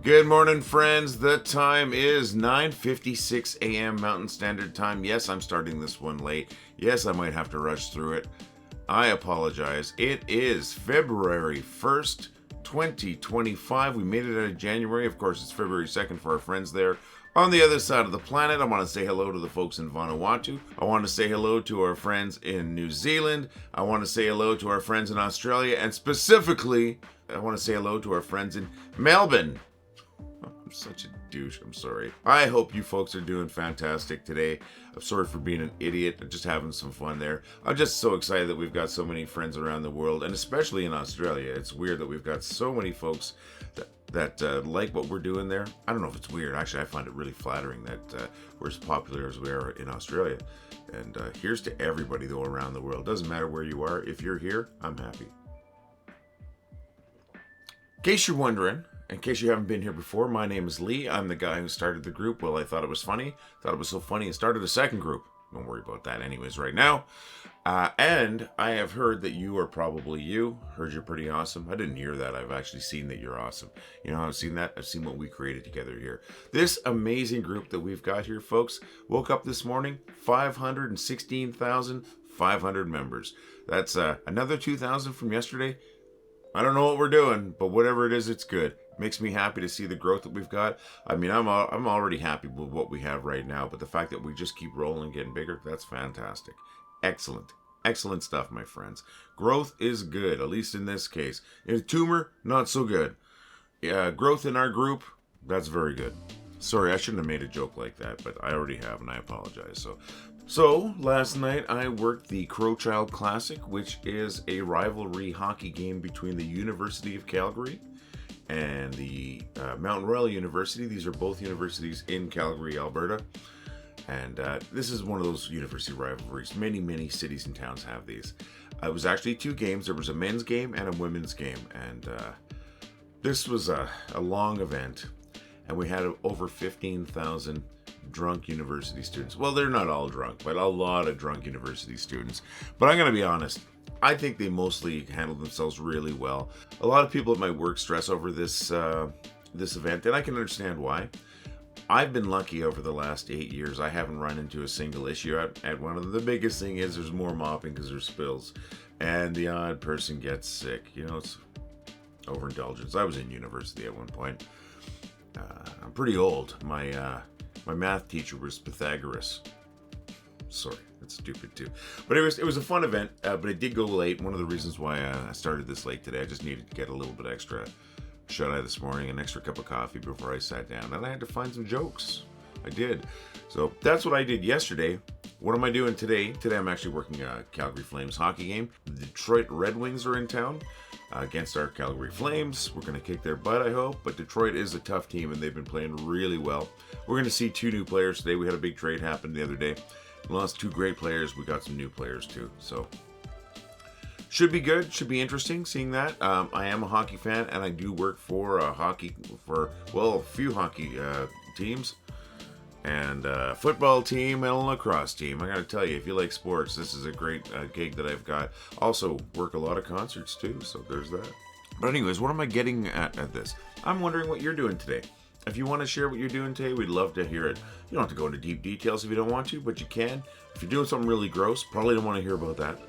Good morning, friends. The time is 9:56 a.m. Mountain Standard Time. Yes, I'm starting this one late. Yes, I might have to rush through it. I apologize. It is February 1st, 2025. We made it out of January. Of course, it's February 2nd for our friends there on the other side of the planet. I want to say hello to the folks in Vanuatu. I want to say hello to our friends in New Zealand. I want to say hello to our friends in Australia. And specifically, I want to say hello to our friends in Melbourne. I'm such a douche. I'm sorry. I hope you folks are doing fantastic today. I'm sorry for being an idiot. I'm just having some fun there. I'm just so excited that we've got so many friends around the world, and especially in Australia. It's weird that we've got so many folks that like what we're doing there. I don't know if it's weird. Actually, I find it really flattering that we're as popular as we are in Australia. And here's to everybody, though, around the world. Doesn't matter where you are. If you're here, I'm happy. In case you're wondering, in case you haven't been here before, my name is Lee. I'm the guy who started the group. Well, I thought it was funny. Thought it was so funny, I started a second group. Don't worry about that anyways right now. And I have heard that you are probably you. Heard you're pretty awesome. I didn't hear that. I've actually seen that you're awesome. You know how I've seen that? I've seen what we created together here. This amazing group that we've got here, folks, woke up this morning, 516,500 members. That's another 2,000 from yesterday. I don't know what we're doing, but whatever it is, it's good. Makes me happy to see the growth that we've got. I mean, I'm already happy with what we have right now, but the fact that we just keep rolling and getting bigger, that's fantastic. Excellent stuff, my friends. Growth is good, at least in this case. In a tumor, not so good. Growth in our group, that's very good. Sorry, I shouldn't have made a joke like that, but I already have, and I apologize. So, last night I worked the Crowchild Classic, which is a rivalry hockey game between the University of Calgary and the Mount Royal University. These are both universities in Calgary, Alberta. And this is one of those university rivalries. Many cities and towns have these. It was actually two games. There was a men's game and a women's game. And this was a long event. And we had over 15,000 drunk university students. Well, they're not all drunk, but a lot of drunk university students. But I'm going to be honest. I think they mostly handled themselves really well. A lot of people at my work stress over this event, and I can understand why. I've been lucky over the last 8 years. I haven't run into a single issue at one of them. The biggest thing is there's more mopping because there's spills, and the odd person gets sick. You know, it's overindulgence. I was in university at one point. I'm pretty old. My math teacher was Pythagoras. Sorry, that's stupid too. But it was a fun event, but it did go late. One of the reasons why I started this late today, I just needed to get a little bit extra shut-eye this morning, an extra cup of coffee before I sat down, and I had to find some jokes. I did. So that's what I did yesterday. What am I doing today? Today I'm actually working a Calgary Flames hockey game. The Detroit Red Wings are in town against our Calgary Flames. We're going to kick their butt, I hope, but Detroit is a tough team, and they've been playing really well. We're going to see two new players today. We had a big trade happen the other day. We lost two great players. We got some new players too. So should be good. Should be interesting seeing that. I am a hockey fan, and I do work for a few hockey teams, and a football team and a lacrosse team. I got to tell you, if you like sports, this is a great gig that I've got. Also work a lot of concerts too, so there's that. But anyways, what am I getting at this? I'm wondering what you're doing today. If you want to share what you're doing today, we'd love to hear it. You don't have to go into deep details if you don't want to, but you can. If you're doing something really gross, probably don't want to hear about that.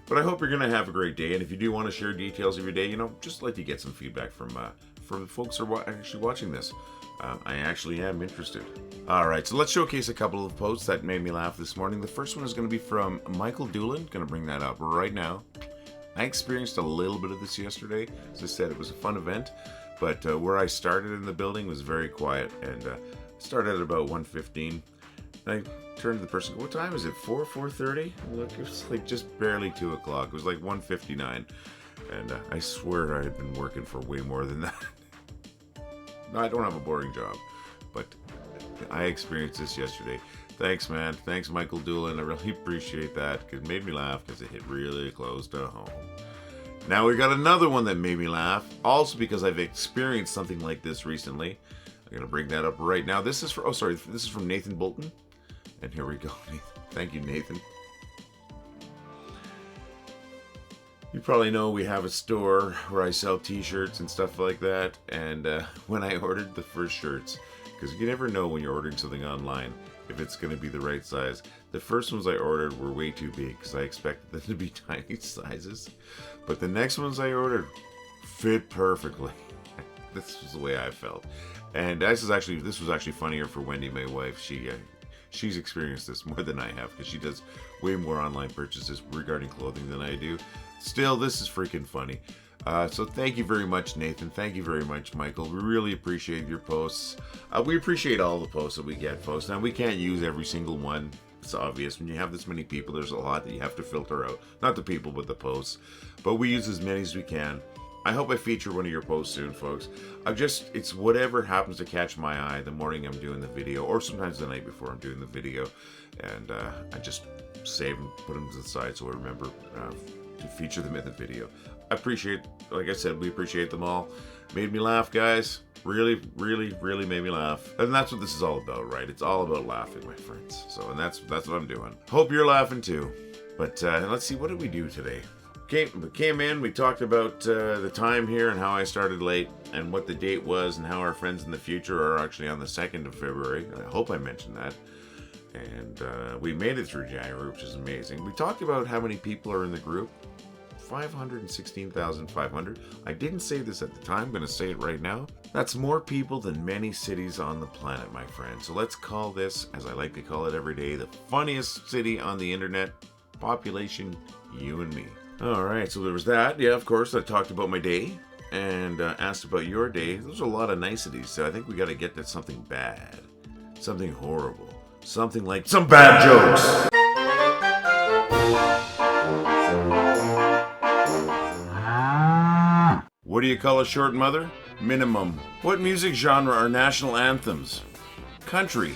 But I hope you're going to have a great day. And if you do want to share details of your day, just like to get some feedback from folks who are actually watching this. I actually am interested. All right, so let's showcase a couple of posts that made me laugh this morning. The first one is going to be from Michael Doolan. Going to bring that up right now. I experienced a little bit of this yesterday. As I said, it was a fun event. But where I started in the building was very quiet, and started at about 1:15. I turned to the person, what time is it, 4:30? Look, it was like just barely 2 o'clock. It was like 1:59, and I swear I had been working for way more than that. No, I don't have a boring job, but I experienced this yesterday. Thanks, man. Thanks, Michael Doolan. I really appreciate that. It made me laugh because it hit really close to home. Now we got another one that made me laugh, also because I've experienced something like this recently. I'm going to bring that up right now. This is from Nathan Bolton. And here we go. Thank you, Nathan. You probably know we have a store where I sell t-shirts and stuff like that. And when I ordered the first shirts, because you never know when you're ordering something online if it's going to be the right size. The first ones I ordered were way too big because I expected them to be tiny sizes. But the next ones I ordered fit perfectly. This was the way I felt. And this was actually funnier for Wendy, my wife. She's experienced this more than I have because she does way more online purchases regarding clothing than I do. Still, this is freaking funny. So thank you very much, Nathan. Thank you very much, Michael. We really appreciate your posts. We appreciate all the posts that we get, folks. Now, we can't use every single one. It's obvious. When you have this many people, there's a lot that you have to filter out. Not the people, but the posts. But we use as many as we can. I hope I feature one of your posts soon, folks. It's whatever happens to catch my eye the morning I'm doing the video, or sometimes the night before I'm doing the video. And I just save them, put them to the side so I remember to feature them in the video. Like I said, we appreciate them all. Made me laugh, guys. Really, really, really made me laugh. And that's what this is all about, right? It's all about laughing, my friends. And that's what I'm doing. Hope you're laughing too. But let's see, what did we do today? Came in, we talked about the time here and how I started late and what the date was and how our friends in the future are actually on the 2nd of February. I hope I mentioned that. And we made it through January, which is amazing. We talked about how many people are in the group. 516,500. I didn't say this at the time. I'm going to say it right now. That's more people than many cities on the planet, my friend. So let's call this, as I like to call it every day, the funniest city on the internet. Population, you and me. All right, so there was that. Yeah, of course, I talked about my day and asked about your day. Those are a lot of niceties, so I think we got to get to something bad, something horrible, something like some bad jokes. What do you call a short mother? Minimum. What music genre are national anthems? Country.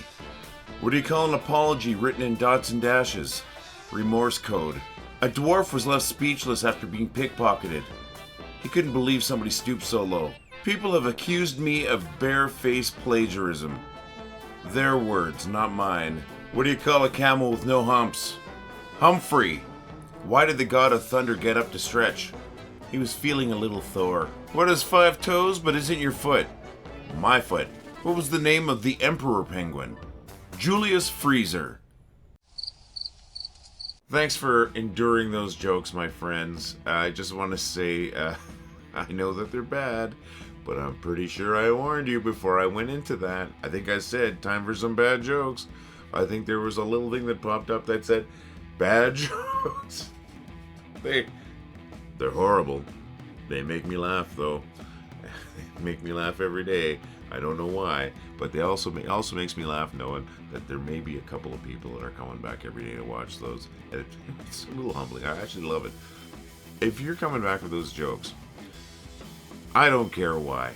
What do you call an apology written in dots and dashes? Remorse code. A dwarf was left speechless after being pickpocketed. He couldn't believe somebody stooped so low. People have accused me of bare-faced plagiarism. Their words, not mine. What do you call a camel with no humps? Humphrey. Why did the god of thunder get up to stretch? He was feeling a little Thor. What has 5 toes but isn't your foot? My foot. What was the name of the emperor penguin? Julius Freezer. Thanks for enduring those jokes, my friends. I just want to say, I know that they're bad, but I'm pretty sure I warned you before I went into that. I think I said, time for some bad jokes. I think there was a little thing that popped up that said, bad jokes. They're horrible. They make me laugh, though. They make me laugh every day. I don't know why, but they also makes me laugh knowing that there may be a couple of people that are coming back every day to watch those. And it's a little humbling. I actually love it. If you're coming back with those jokes, I don't care why.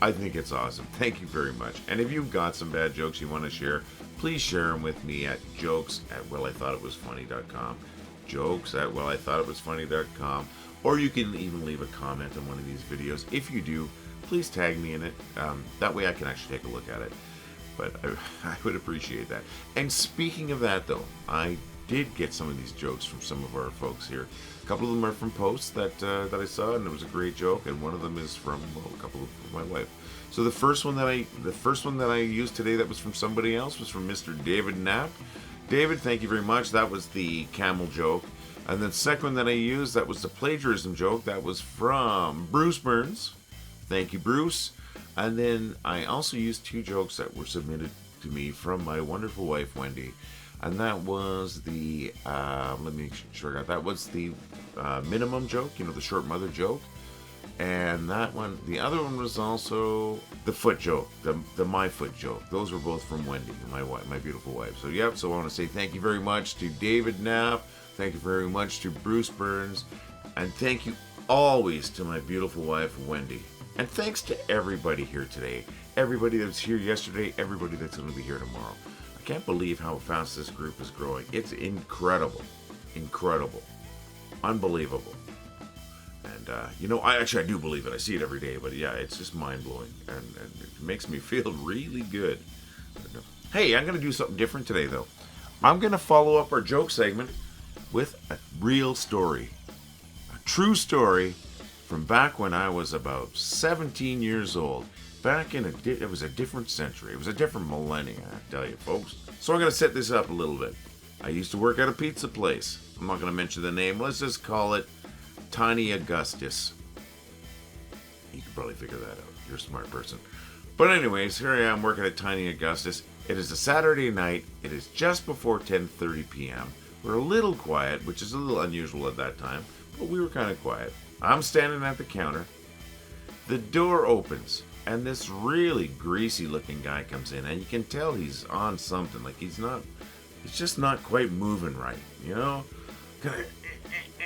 I think it's awesome. Thank you very much. And if you've got some bad jokes you want to share, please share them with me at jokes@wellithoughitwasfunny.com. jokes@wellithoughitwasfunny.com. Or you can even leave a comment on one of these videos. If you do, please tag me in it. That way I can actually take a look at it. But I would appreciate that. And speaking of that, though, I did get some of these jokes from some of our folks here. A couple of them are from posts that I saw, and it was a great joke. And one of them is from a couple of my wife. So the first one that I used today that was from somebody else was from Mr. David Knapp. David, thank you very much. That was the camel joke. And the second one that I used, that was the plagiarism joke. That was from Bruce Burns. Thank you, Bruce. And then I also used 2 jokes that were submitted to me from my wonderful wife, Wendy. And that was the, let me make sure I got that. Was the minimum joke, the short mother joke. And that one, the other one was also the foot joke, the my foot joke. Those were both from Wendy, my wife, my beautiful wife. So, yep, so I want to say thank you very much to David Knapp. Thank you very much to Bruce Burns. And thank you always to my beautiful wife, Wendy. And thanks to everybody here today. Everybody that was here yesterday, everybody that's going to be here tomorrow. I can't believe how fast this group is growing. It's incredible. Incredible. Unbelievable. And, I do believe it. I see it every day. But, yeah, it's just mind-blowing. And it makes me feel really good. Hey, I'm going to do something different today, though. I'm going to follow up our joke segment with a real story. A True story from back when I was about 17 years old. Back in it was a different century. It was a different millennium, I tell you, folks. So I'm going to set this up a little bit. I used to work at a pizza place. I'm not going to mention the name. Let's just call it Tiny Augustus. You can probably figure that out. You're a smart person. But anyways, here I am working at Tiny Augustus. It is a Saturday night. It is just before 10:30 p.m. We're a little quiet, which is a little unusual at that time, but we were kind of quiet. I'm standing at the counter. The door opens, and this really greasy looking guy comes in, and you can tell he's on something. Like he's just not quite moving right, you know?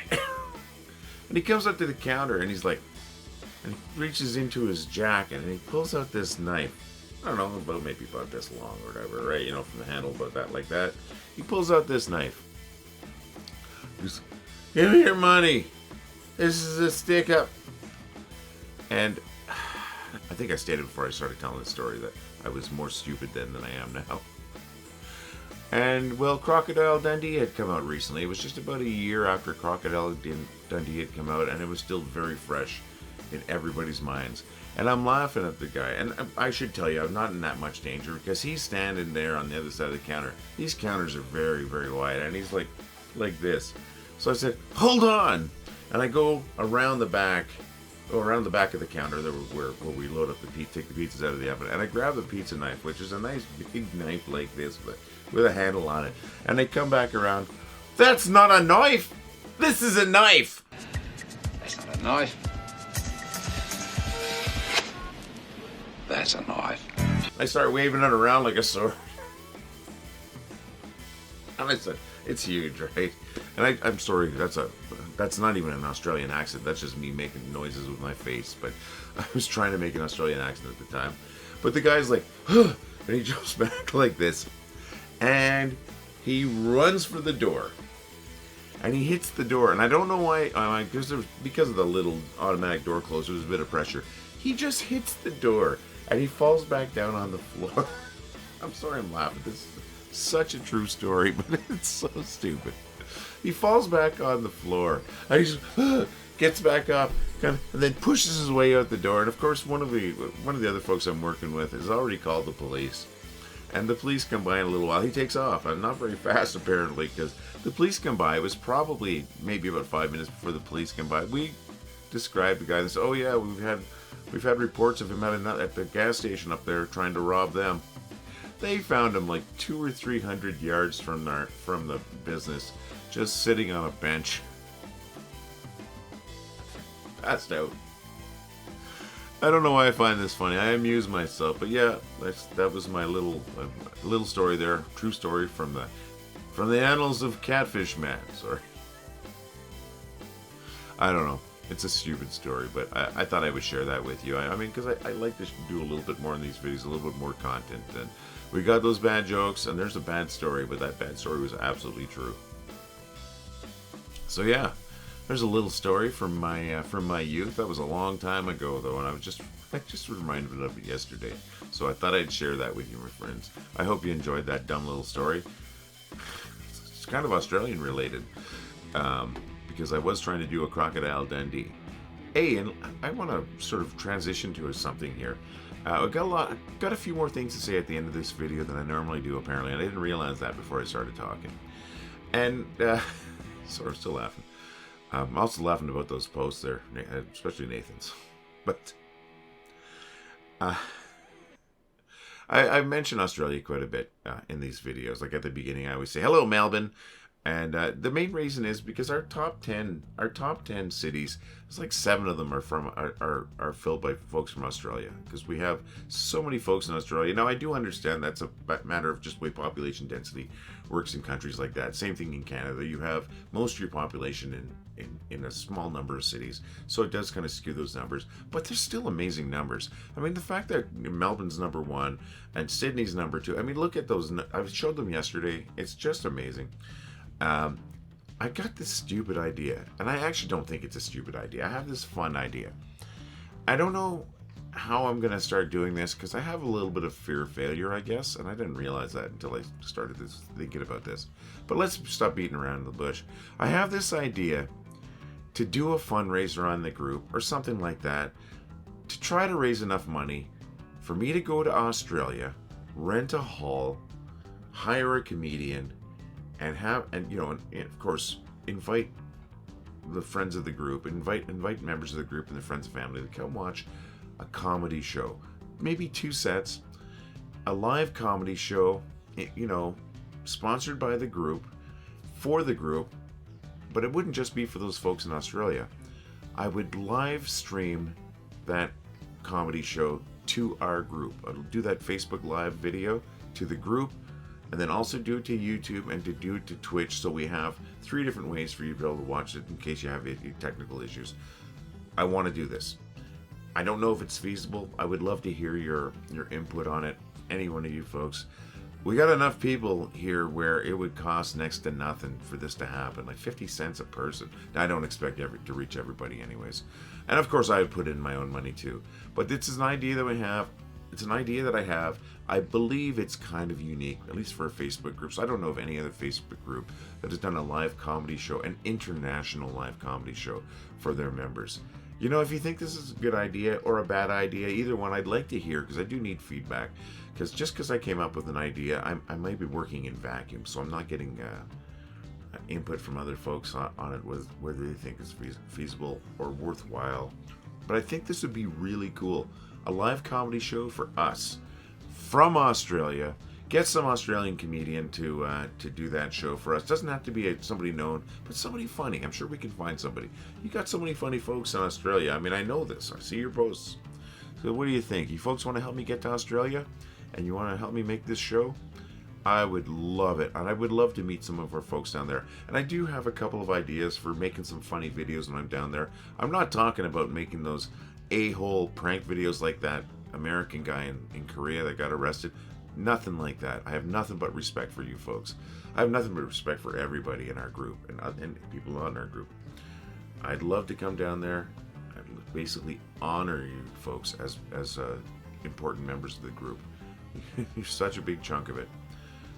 And he comes up to the counter, and he's like, and he reaches into his jacket, and he pulls out this knife. I don't know, about maybe about this long or whatever, right? You know, from the handle, about that, like that. He pulls out this knife. He's, give me your money. This is a stick up. And I think I stated before I started telling this story that I was more stupid then than I am now. And, well, Crocodile Dundee had come out recently. It was just about a year after Crocodile Dundee had come out, and it was still very fresh in everybody's minds. And I'm laughing at the guy. And I should tell you, I'm not in that much danger because he's standing there on the other side of the counter. These counters are very, very wide, and he's like this. So I said, hold on! And I go around the back of the counter where we load up the pizza, take the pizzas out of the oven, and I grab the pizza knife, which is a nice big knife like this with a handle on it. And they come back around. That's not a knife! This is a knife! That's not a knife. That's a knife. I start waving it around like a sword. And I said, it's huge, right? And I'm sorry, that's not even an Australian accent. That's just me making noises with my face. But I was trying to make an Australian accent at the time. But the guy's like, huh, and he jumps back like this. And he runs for the door. And he hits the door. And I don't know why, because of the little automatic door closer, there's a bit of pressure. He just hits the door. And he falls back down on the floor. I'm sorry I'm laughing. This is such a true story, but it's so stupid. He falls back on the floor. And he just gets back up, and then pushes his way out the door. And of course, one of the other folks I'm working with has already called the police. And the police come by in a little while. He takes off. And not very fast, apparently, because the police come by. It was probably maybe about 5 minutes before the police come by. We described the guy and said, oh yeah, we've had reports of him at the gas station up there trying to rob them. They found him like 200 or 300 yards from the business, just sitting on a bench, passed out. I don't know why I find this funny. I amuse myself, but yeah, that was my little story there, true story from the annals of Catfish Man. Sorry, I don't know. It's a stupid story, but I thought I would share that with you. I mean, because I like to do a little bit more in these videos, a little bit more content. And we got those bad jokes, and there's a bad story, but that bad story was absolutely true. So yeah, there's a little story from my youth. That was a long time ago, though, and I just reminded of it yesterday. So I thought I'd share that with you, my friends. I hope you enjoyed that dumb little story. It's kind of Australian related. Because I was trying to do a Crocodile Dundee. Hey, and I want to sort of transition to something here. I got a few more things to say at the end of this video than I normally do, apparently, and I didn't realize that before I started talking. And, sorry, I'm still laughing. I'm also laughing about those posts there, especially Nathan's. But, I mention Australia quite a bit in these videos. Like at the beginning, I always say, hello, Melbourne. And the main reason is because our top 10 cities, it's like 7 of them are filled by folks from Australia, because we have so many folks in Australia. Now I do understand that's a matter of just the way population density works in countries like that. Same thing in Canada. You have most of your population in a small number of cities, so it does kind of skew those numbers. But there's still amazing numbers. I mean, the fact that Melbourne's number 1 and Sydney's number 2. I mean, look at those. I showed them yesterday. It's just amazing. I got this stupid idea, and I actually don't think it's a stupid idea. I have this fun idea. I don't know how I'm going to start doing this, because I have a little bit of fear of failure, I guess, and I didn't realize that until I started thinking about this. But let's stop beating around the bush. I have this idea to do a fundraiser on the group or something like that, to try to raise enough money for me to go to Australia, rent a hall, hire a comedian, and of course, invite the friends of the group, invite members of the group and their friends and family to come watch a comedy show. Maybe 2 sets, a live comedy show, sponsored by the group, for the group, but it wouldn't just be for those folks in Australia. I would live stream that comedy show to our group. I'll do that Facebook Live video to the group, and then also do it to YouTube and to do it to Twitch, so we have 3 different ways for you to be able to watch it in case you have any technical issues. I want to do this. I don't know if it's feasible. I would love to hear your input on it, any one of you folks. We got enough people here where it would cost next to nothing for this to happen, like 50 cents a person. Now, I don't expect to reach everybody anyways. And of course I would put in my own money too. But this is an idea that we have. It's an idea that I have. I believe it's kind of unique, at least for a Facebook group. So I don't know of any other Facebook group that has done a live comedy show, an international live comedy show for their members. If you think this is a good idea or a bad idea, either one, I'd like to hear, because I do need feedback. Because I came up with an idea, I might be working in vacuum, so I'm not getting input from other folks on it, whether they think it's feasible or worthwhile. But I think this would be really cool. A live comedy show for us from Australia. Get some Australian comedian to do that show for us. Doesn't have to be somebody known, but somebody funny. I'm sure we can find somebody. You got so many funny folks in Australia. I mean, I know this. I see your posts. So what do you think? You folks want to help me get to Australia? And you want to help me make this show? I would love it. And I would love to meet some of our folks down there. And I do have a couple of ideas for making some funny videos when I'm down there. I'm not talking about making those a-hole prank videos like that American guy in Korea that got arrested. Nothing like that. I have nothing but respect for you folks. I have nothing but respect for everybody in our group and people on our group. I'd love to come down there and basically honor you folks as important members of the group. You're such a big chunk of it.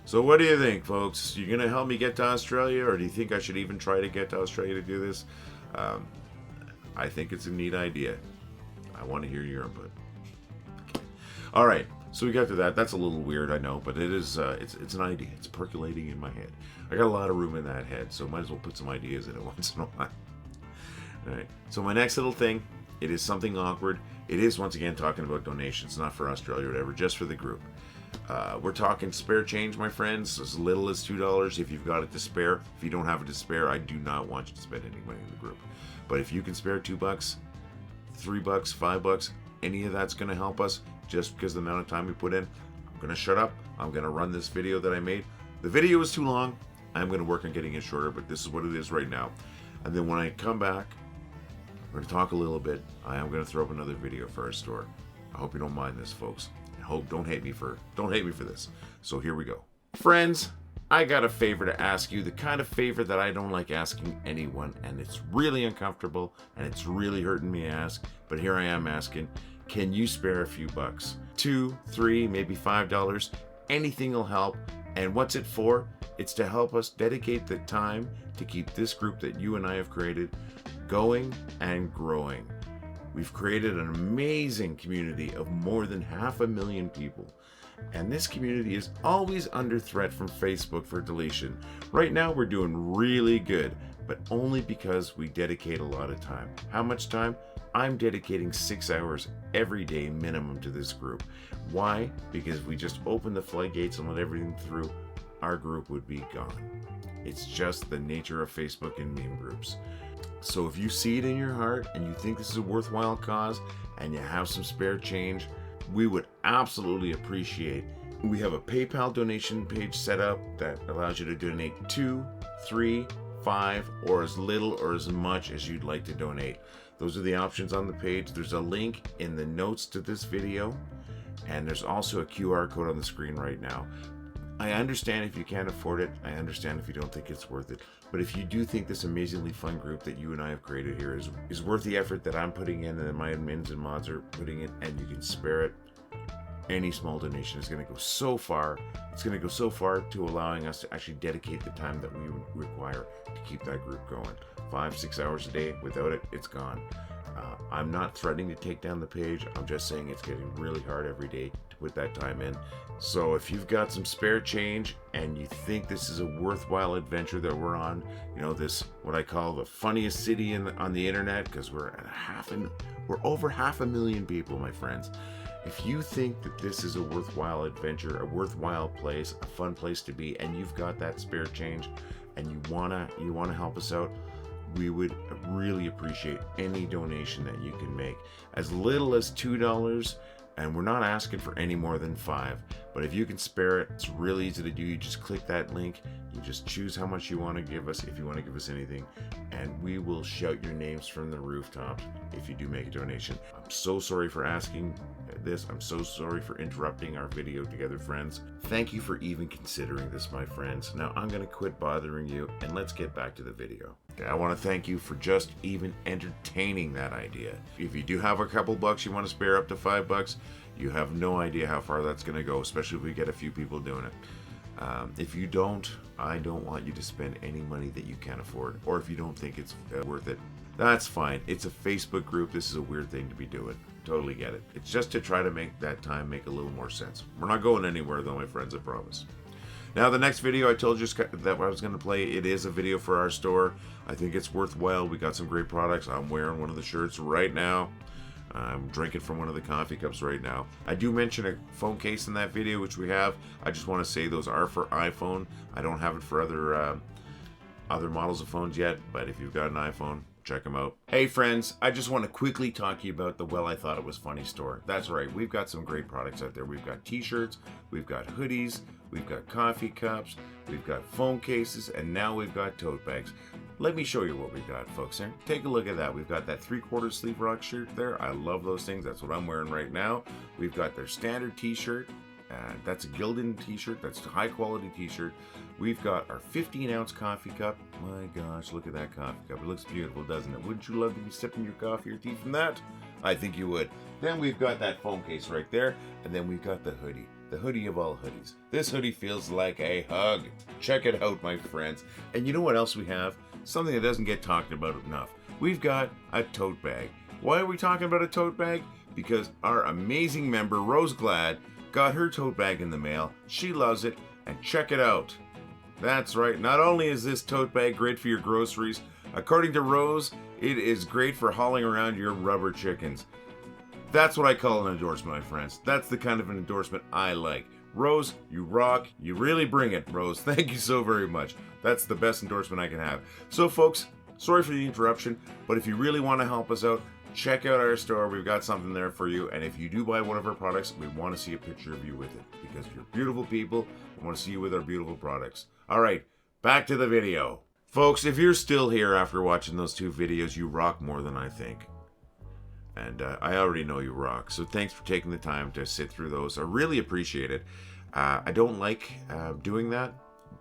So what do you think, folks? You gonna help me get to Australia, or do you think I should even try to get to Australia to do this? I think it's a neat idea. I want to hear your input. All right. So we got to that. That's a little weird, I know, but it is. It's an idea. It's percolating in my head. I got a lot of room in that head, so might as well put some ideas in it once in a while. All right. So my next little thing, it is something awkward. It is once again talking about donations, not for Australia or whatever, just for the group. We're talking spare change, my friends, as little as $2 if you've got it to spare. If you don't have it to spare, I do not want you to spend any money in the group. But if you can spare $2, $3, $5, any of that's going to help us. Just because of the amount of time we put in, I'm going to shut up. I'm going to run this video that I made. The video is too long. I'm going to work on getting it shorter, but this is what it is right now. And then when I come back, we're going to talk a little bit. I am going to throw up another video for our store. I hope you don't mind this, folks. And don't hate me for this. So here we go. Friends, I got a favor to ask you, the kind of favor that I don't like asking anyone, and it's really uncomfortable and it's really hurting me to ask, but here I am asking. Can you spare a few bucks? $2, $3, maybe $5. Anything will help. And what's it for? It's to help us dedicate the time to keep this group that you and I have created going and growing. We've created an amazing community of more than 500,000 people. And this community is always under threat from Facebook for deletion. Right now we're doing really good, but only because we dedicate a lot of time. How much time? I'm dedicating 6 hours every day minimum to this group. Why? Because if we just open the floodgates and let everything through, our group would be gone. It's just the nature of Facebook and meme groups. So if you see it in your heart and you think this is a worthwhile cause and you have some spare change, we would absolutely appreciate. We have a PayPal donation page set up that allows you to donate $2, $3, $5, or as little or as much as you'd like to donate. Those are the options on the page. There's a link in the notes to this video, and there's also a QR code on the screen right now. I understand if you can't afford it. I understand if you don't think it's worth it. But if you do think this amazingly fun group that you and I have created here is worth the effort that I'm putting in and my admins and mods are putting in, and you can spare it, any small donation is going to go so far. It's going to go so far to allowing us to actually dedicate the time that we require to keep that group going. 5-6 hours a day. Without it, it's gone. I'm not threatening to take down the page. I'm just saying it's getting really hard every day to put that time in. So if you've got some spare change and you think this is a worthwhile adventure that we're on, you know, this what I call the funniest city on the internet, because we're over 500,000 people, my friends. If you think that this is a worthwhile adventure, a worthwhile place, a fun place to be, and you've got that spare change and you wanna help us out, we would really appreciate any donation that you can make. As little as $2, and we're not asking for any more than $5. But if you can spare it, it's really easy to do. You just click that link, you just choose how much you want to give us, if you want to give us anything, and we will shout your names from the rooftops if you do make a donation. I'm so sorry for asking this. I'm so sorry for interrupting our video together, friends. Thank you for even considering this, my friends. Now I'm going to quit bothering you and let's get back to the video. Okay, I want to thank you for just even entertaining that idea. If you do have a couple bucks you want to spare, up to $5, you have no idea how far that's going to go, especially if we get a few people doing it. If you don't, I don't want you to spend any money that you can't afford, or if you don't think it's worth it, that's fine. It's a Facebook group. This is a weird thing to be doing. Totally get it. It's just to try to make that time make a little more sense. We're not going anywhere though, my friends, I promise. Now the next video I told you that I was going to play, it is a video for our store. I think it's worthwhile. We got some great products. I'm wearing one of the shirts right now. I'm drinking from one of the coffee cups right now. I do mention a phone case in that video, which we have. I just want to say those are for iPhone. I don't have it for other models of phones yet, but if you've got an iPhone, check them out. Hey friends, I just want to quickly talk to you about the Well I Thought It Was Funny store. That's right, we've got some great products out there. We've got t-shirts, we've got hoodies, we've got coffee cups, we've got phone cases, and now we've got tote bags. Let me show you what we got, folks. Here, take a look at that. We've got that 3/4 sleeve rock shirt there. I love those things. That's what I'm wearing right now. We've got their standard t-shirt. That's a Gildan t-shirt. That's a high quality t-shirt. We've got our 15-ounce coffee cup. My gosh, look at that coffee cup. It looks beautiful, doesn't it? Wouldn't you love to be sipping your coffee or tea from that? I think you would. Then we've got that phone case right there. And then we've got the hoodie. The hoodie of all hoodies. This hoodie feels like a hug. Check it out, my friends. And you know what else we have? Something that doesn't get talked about enough. We've got a tote bag. Why are we talking about a tote bag? Because our amazing member, Rose Glad, got her tote bag in the mail. She loves it, and check it out. That's right, not only is this tote bag great for your groceries, according to Rose, it is great for hauling around your rubber chickens. That's what I call an endorsement, my friends. That's the kind of an endorsement I like. Rose, you rock. You really bring it, Rose. Thank you so very much. That's the best endorsement I can have. So, folks, sorry for the interruption, but if you really want to help us out, check out our store. We've got something there for you. And if you do buy one of our products, we want to see a picture of you with it. Because you're beautiful people. We want to see you with our beautiful products. All right, back to the video. Folks, if you're still here after watching those two videos, you rock more than I think. And I already know you rock. So thanks for taking the time to sit through those. I really appreciate it. I don't like doing that.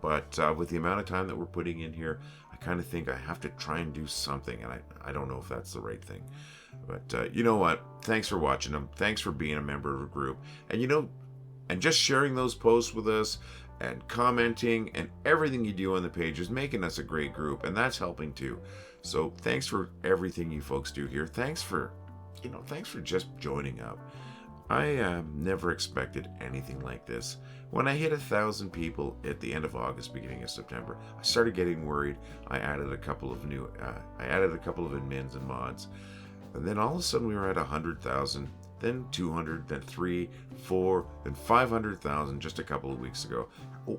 But with the amount of time that we're putting in here, I kind of think I have to try and do something. And I don't know if that's the right thing. But you know what? Thanks for watching them. Thanks for being a member of a group. And you know, and just sharing those posts with us and commenting and everything you do on the page is making us a great group. And that's helping too. So thanks for everything you folks do here. Thanks for just joining up. I never expected anything like this. When I hit 1,000 people at the end of August, beginning of September, I started getting worried. I added a couple of admins and mods. And then all of a sudden we were at 100,000, then 200, then 3, 4, then 500,000 just a couple of weeks ago.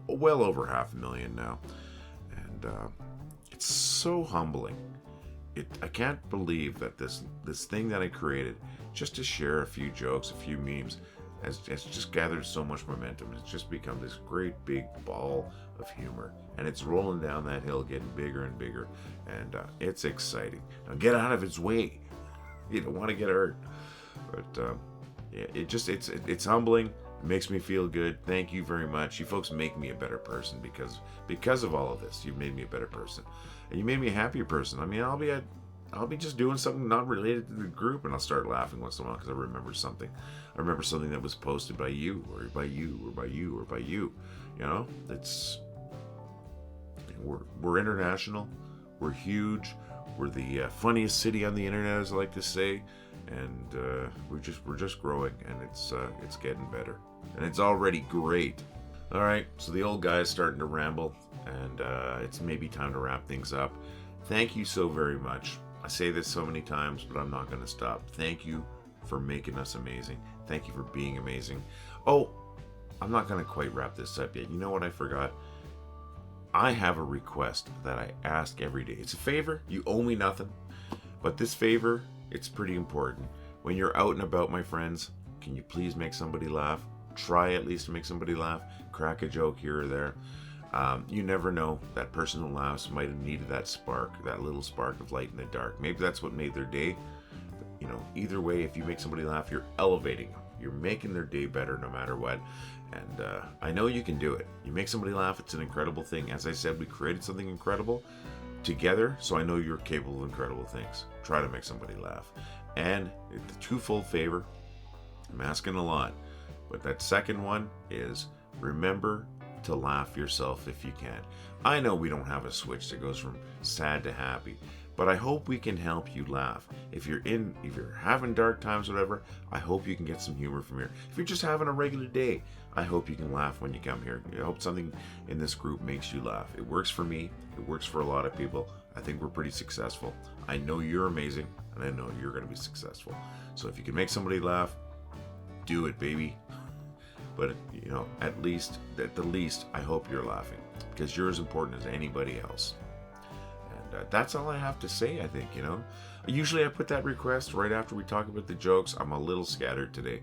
Well over 500,000 now. And it's so humbling. I can't believe that this thing that I created just to share a few jokes, a few memes, has just gathered so much momentum. It's just become this great big ball of humor, and it's rolling down that hill, getting bigger and bigger, and it's exciting. Now get out of its way. You don't want to get hurt. But yeah, it's humbling. It makes me feel good. Thank you very much. You folks make me a better person because of all of this. You've made me a better person, and you made me a happier person. I mean, I'll be at I'll be just doing something not related to the group, and I'll start laughing once in a while because I remember something. I remember something that was posted by you, or by you, or by you, or by you. You know, we're international. We're huge. We're the funniest city on the internet, as I like to say, and we're just growing, and it's getting better, and it's already great. All right, so the old guy is starting to ramble, and it's maybe time to wrap things up. Thank you so very much. I say this so many times, but I'm not going to stop. Thank you for making us amazing. Thank you for being amazing. Oh, I'm not going to quite wrap this up yet. You know what I forgot? I have a request that I ask every day. It's a favor. You owe me nothing. But this favor, it's pretty important. When you're out and about, my friends, can you please make somebody laugh? Try at least to make somebody laugh. Crack a joke here or there. You never know. That person who laughs might have needed that spark, that little spark of light in the dark. Maybe that's what made their day. You know, either way, if you make somebody laugh, you're elevating them. You're making their day better no matter what. And I know you can do it. You make somebody laugh, it's an incredible thing. As I said, we created something incredible together, so I know you're capable of incredible things. Try to make somebody laugh. And the twofold favor, I'm asking a lot, but that second one is remember to laugh yourself if you can. I know we don't have a switch that goes from sad to happy, but I hope we can help you laugh. If you're having dark times, whatever, I hope you can get some humor from here. If you're just having a regular day, I hope you can laugh when you come here. I hope something in this group makes you laugh. It works for me. It works for a lot of people. I think we're pretty successful. I know you're amazing, and I know you're going to be successful. So if you can make somebody laugh, do it, baby. But, you know, at the least, I hope you're laughing, because you're as important as anybody else. And that's all I have to say, I think, you know. Usually I put that request right after we talk about the jokes. I'm a little scattered today,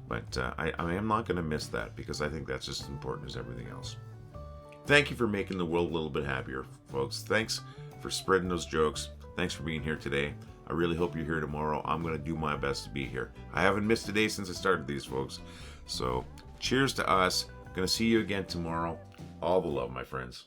but I am not going to miss that, because I think that's just as important as everything else. Thank you for making the world a little bit happier, folks. Thanks for spreading those jokes. Thanks for being here today. I really hope you're here tomorrow. I'm going to do my best to be here. I haven't missed a day since I started these, folks. So cheers to us. Going to see you again tomorrow. All the love, my friends.